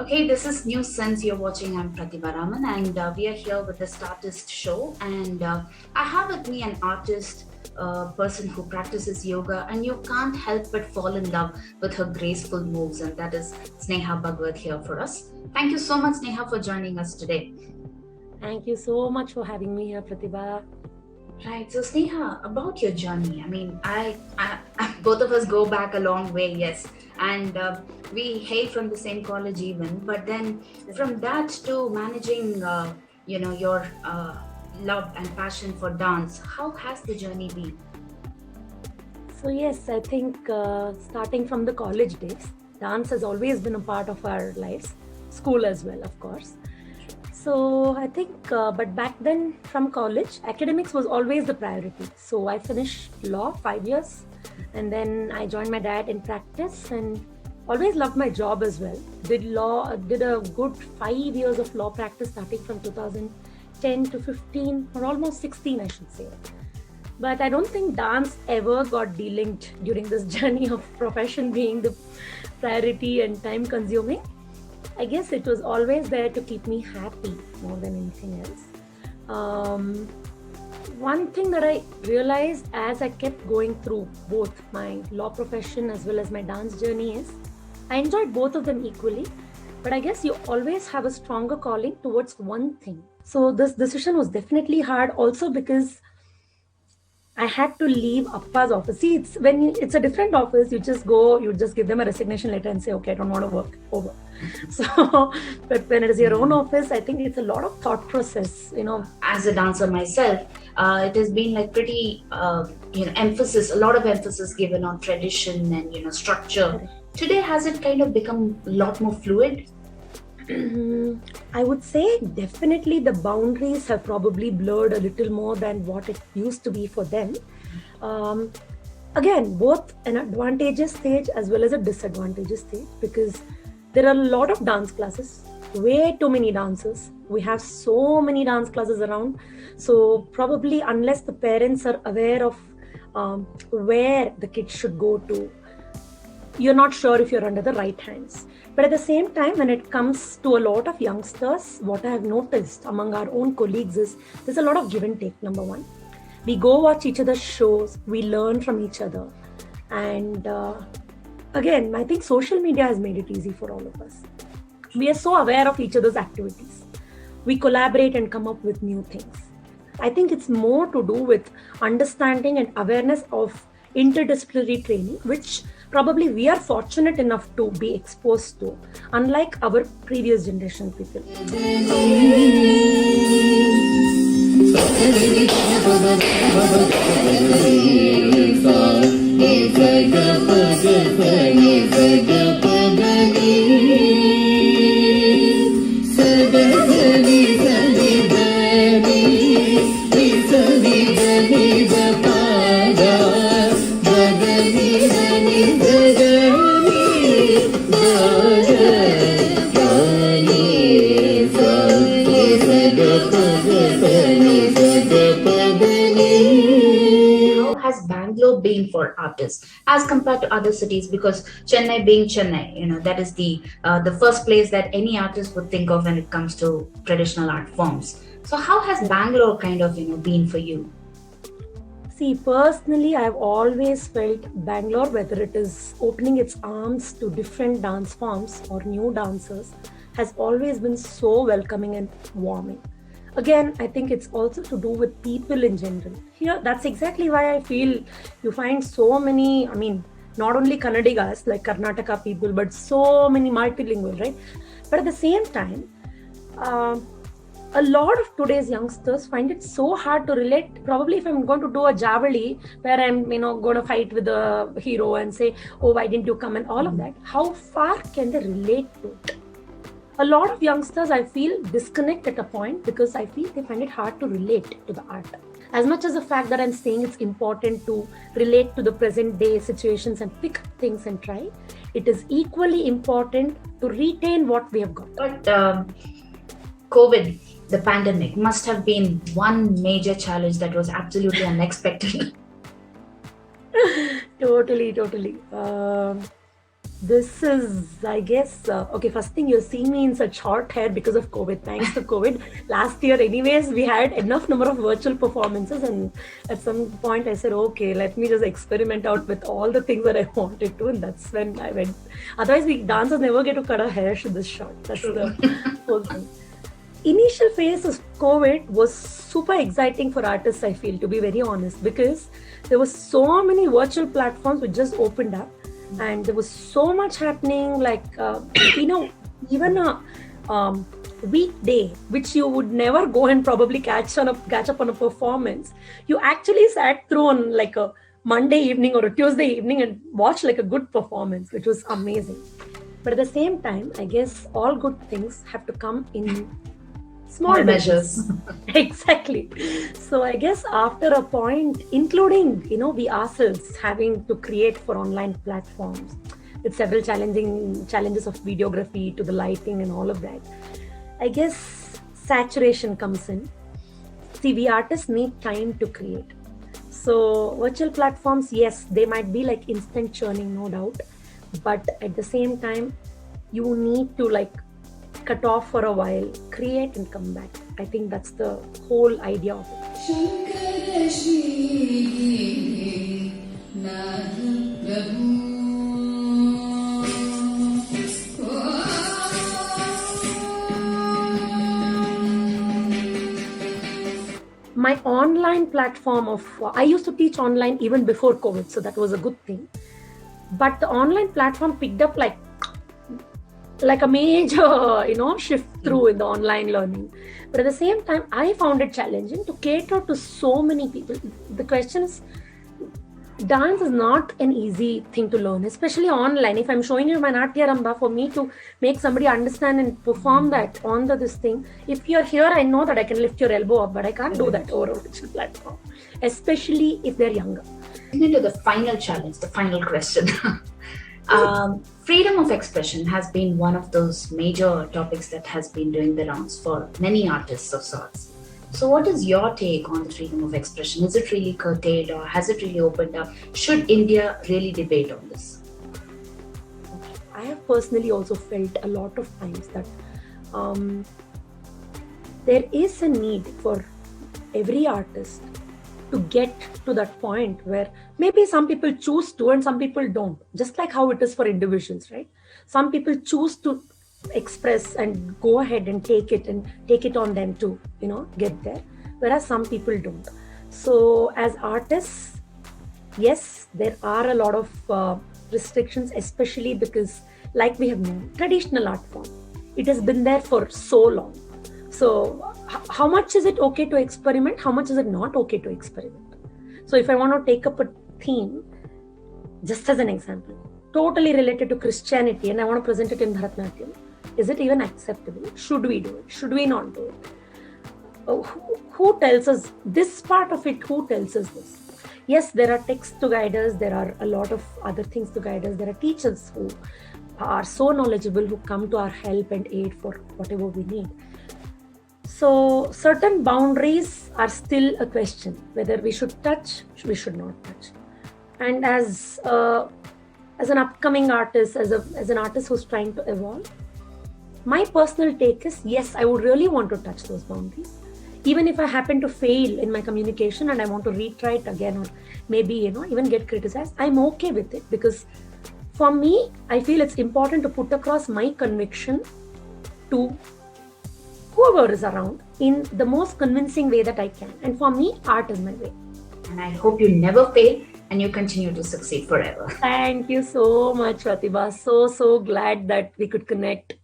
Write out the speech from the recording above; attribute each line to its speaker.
Speaker 1: Okay, this is New Sense you're watching. I'm Pratibha Raman, and we are here with the Startist Show. And I have with me an artist, person who practices yoga, and you can't help but fall in love with her graceful moves, and that is Sneha Bhagwat here for us. Thank you so much, Sneha, for joining us today.
Speaker 2: Thank you so much for having me here, Pratibha.
Speaker 1: Right. So, Sneha, about your journey. I mean, both of us go back a long way, yes, and we hail from the same college even. But then, from that to managing, your love and passion for dance, how has the journey been?
Speaker 2: So, yes, I think starting from the college days, dance has always been a part of our lives, school as well, of course. So, I think, but back then from college, academics was always the priority. So, I finished law 5 years and then I joined my dad in practice and always loved my job as well. Did a good 5 years of law practice starting from 2010 to 15 or almost 16, I should say. But I don't think dance ever got delinked during this journey of profession being the priority and time consuming. I guess it was always there to keep me happy more than anything else. One thing that I realized as I kept going through both my law profession as well as my dance journey is I enjoyed both of them equally, but I guess you always have a stronger calling towards one thing. So this decision was definitely hard also because I had to leave Appa's office. See, it's a different office. You just give them a resignation letter and say, okay, I don't want to work over. So, but when it is your own office, I think it's a lot of thought process,
Speaker 1: As a dancer myself, it has been like pretty, a lot of emphasis given on tradition and structure.
Speaker 2: Correct.
Speaker 1: Today, has it kind of become a lot more fluid?
Speaker 2: I would say definitely the boundaries have probably blurred a little more than what it used to be for them. Um, Again, both an advantageous stage as well as a disadvantageous stage because there are a lot of dance classes, way too many dancers. We have so many dance classes around. So, probably, unless the parents are aware of where the kids should go to, you're not sure if you're under the right hands. But at the same time, when it comes to a lot of youngsters, what I have noticed among our own colleagues is there's a lot of give and take, number one. We go watch each other's shows, we learn from each other. And again, I think social media has made it easy for all of us. We are so aware of each other's activities. We collaborate and come up with new things. I think it's more to do with understanding and awareness of interdisciplinary training, which probably we are fortunate enough to be exposed to, unlike our previous generation people.
Speaker 1: How has Bangalore been for artists as compared to other cities? Because Chennai being Chennai, that is the first place that any artist would think of when it comes to traditional art forms. So how has Bangalore kind of been for you?
Speaker 2: See, personally, I've always felt Bangalore, whether it is opening its arms to different dance forms or new dancers, has always been so welcoming and warming. Again, I think it's also to do with people in general. Here, that's exactly why I feel you find so many, not only Kannadigas like Karnataka people, but so many multilingual, right? But at the same time, uh, a lot of today's youngsters find it so hard to relate. Probably if I'm going to do a javali where I'm going to fight with the hero and say, oh, why didn't you come, and all of that, how far can they relate to it? a lot of youngsters, I feel, disconnect at a point because I feel they find it hard to relate to the art. As much as the fact that I'm saying it's important to relate to the present day situations and pick things and try, it is equally important to retain what we have got.
Speaker 1: But COVID, the pandemic, must have been one major challenge that was absolutely unexpected.
Speaker 2: Totally. This is, I guess, okay, first thing, you're seeing me in such short hair because of COVID. Thanks to COVID. Last year, anyways, we had enough number of virtual performances, and at some point I said, okay, let me just experiment out with all the things that I wanted to, and that's when I went. Otherwise, we dancers never get to cut our hair this short. That's the whole thing. Initial phase of COVID was super exciting for artists, I feel, to be very honest, because there was so many virtual platforms which just opened up, and there was so much happening, like even a weekday which you would never go and probably catch up on a performance, you actually sat through on like a Monday evening or a Tuesday evening and watched like a good performance, which was amazing. But at the same time, I guess all good things have to come in small measures. Exactly. So I guess after a point, including, we ourselves having to create for online platforms with several challenges of videography to the lighting and all of that, I guess saturation comes in. See, we artists need time to create. So virtual platforms, yes, they might be like instant churning, no doubt. But at the same time, you need to like cut off for a while, create and come back. I think that's the whole idea of it. My online platform I used to teach online even before COVID, so that was a good thing. But the online platform picked up like a major, shift through in the online learning. But at the same time, I found it challenging to cater to so many people. The question is, dance is not an easy thing to learn, especially online. If I'm showing you my Natya Ramba, for me to make somebody understand and perform that on this thing, if you're here, I know that I can lift your elbow up, but I can't do that over a digital platform, especially if they're younger.
Speaker 1: Into the final challenge, the final question. Freedom of expression has been one of those major topics that has been doing the rounds for many artists of sorts. So what is your take on the freedom of expression? Is it really curtailed, or has it really opened up? Should India really debate on this?
Speaker 2: I have personally also felt a lot of times that there is a need for every artist to get to that point where maybe some people choose to and some people don't, just like how it is for individuals, right? Some people choose to express and go ahead and take it on them to get there, whereas some people don't. So as artists, yes, there are a lot of restrictions, especially because, like we have known, traditional art form, it has been there for so long. So how much is it okay to experiment? How much is it not okay to experiment? So if I want to take up a theme, just as an example, totally related to Christianity, and I want to present it in Bharatanatyam, is it even acceptable? Should we do it? Should we not do it? Who tells us this part of it? Who tells us this? Yes, there are texts to guide us. There are a lot of other things to guide us. There are teachers who are so knowledgeable, who come to our help and aid for whatever we need. So certain boundaries are still a question, whether we should touch, we should not touch. And as an upcoming artist, as an artist who's trying to evolve, my personal take is, yes, I would really want to touch those boundaries. Even if I happen to fail in my communication and I want to retry it again, or maybe, even get criticized, I'm okay with it, because for me, I feel it's important to put across my conviction to whoever is around in the most convincing way that I can. And for me, art is my way.
Speaker 1: And I hope you never fail and you continue to succeed forever.
Speaker 2: Thank you so much, Pratibha. So glad that we could connect.